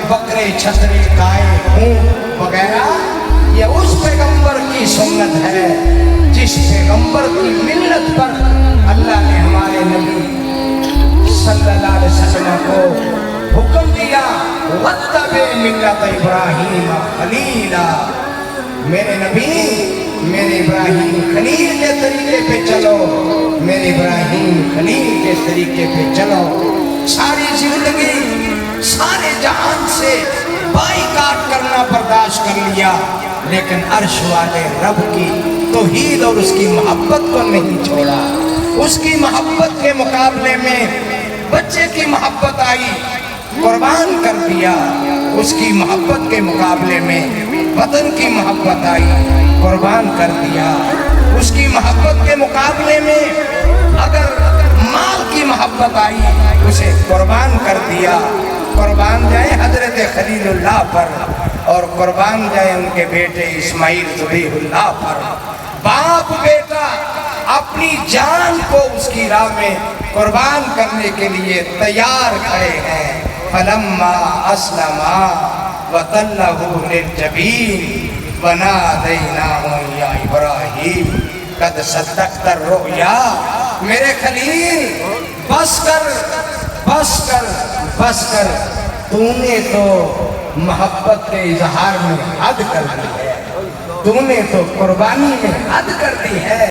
بکرے چھتری گائے اونٹ وغیرہ، یہ اس پیغمبر کی سنت ہے جس پیغمبر کی ملت پر اللہ نے ہمارے نبی صلی اللہ علیہ وسلم کو حکم دیا وَاتَّبِعْ مِلَّةَ إِبْرَاهِيمَ خَلِيلًا، میرے نبی میرے ابراہیم خلیل کے طریقے پہ چلو، میرے ابراہیم خلیل کے طریقے پہ چلو۔ ساری زندگی سارے جہان سے بائیکاٹ کرنا برداشت کر لیا، لیکن عرش والے رب کی توحید اور اس کی محبت کو نہیں چھوڑا۔ اس کی محبت کے مقابلے میں بچے کی محبت آئی، قربان کر دیا۔ اس کی محبت کے مقابلے میں وطن کی محبت آئی، قربان کر دیا۔ اس کی محبت کے مقابلے میں اگر مال کی محبت آئی، اسے قربان کر دیا۔ قربان جائے حضرت خلیل اللہ پر، اور قربان جائے ان کے بیٹے اسماعیل ذبیح اللہ پر۔ باپ بیٹا اپنی جان کو اس کی راہ میں قربان کرنے کے لیے تیار کھڑے ہیں۔ فَلَمَّا أَسْلَمَا وَتَلَّهُ لِلْجَبِينِ وَنَادَيْنَاهُ يَا إِبْرَاهِيمُ قَدْ صَدَّقْتَ الرُّؤْيَا، میرے خلیل بس کر بس کر بس کر، تو نے تو محبت کے اظہار میں حد کر دی ہے، تو نے تو قربانی میں حد کر دی ہے۔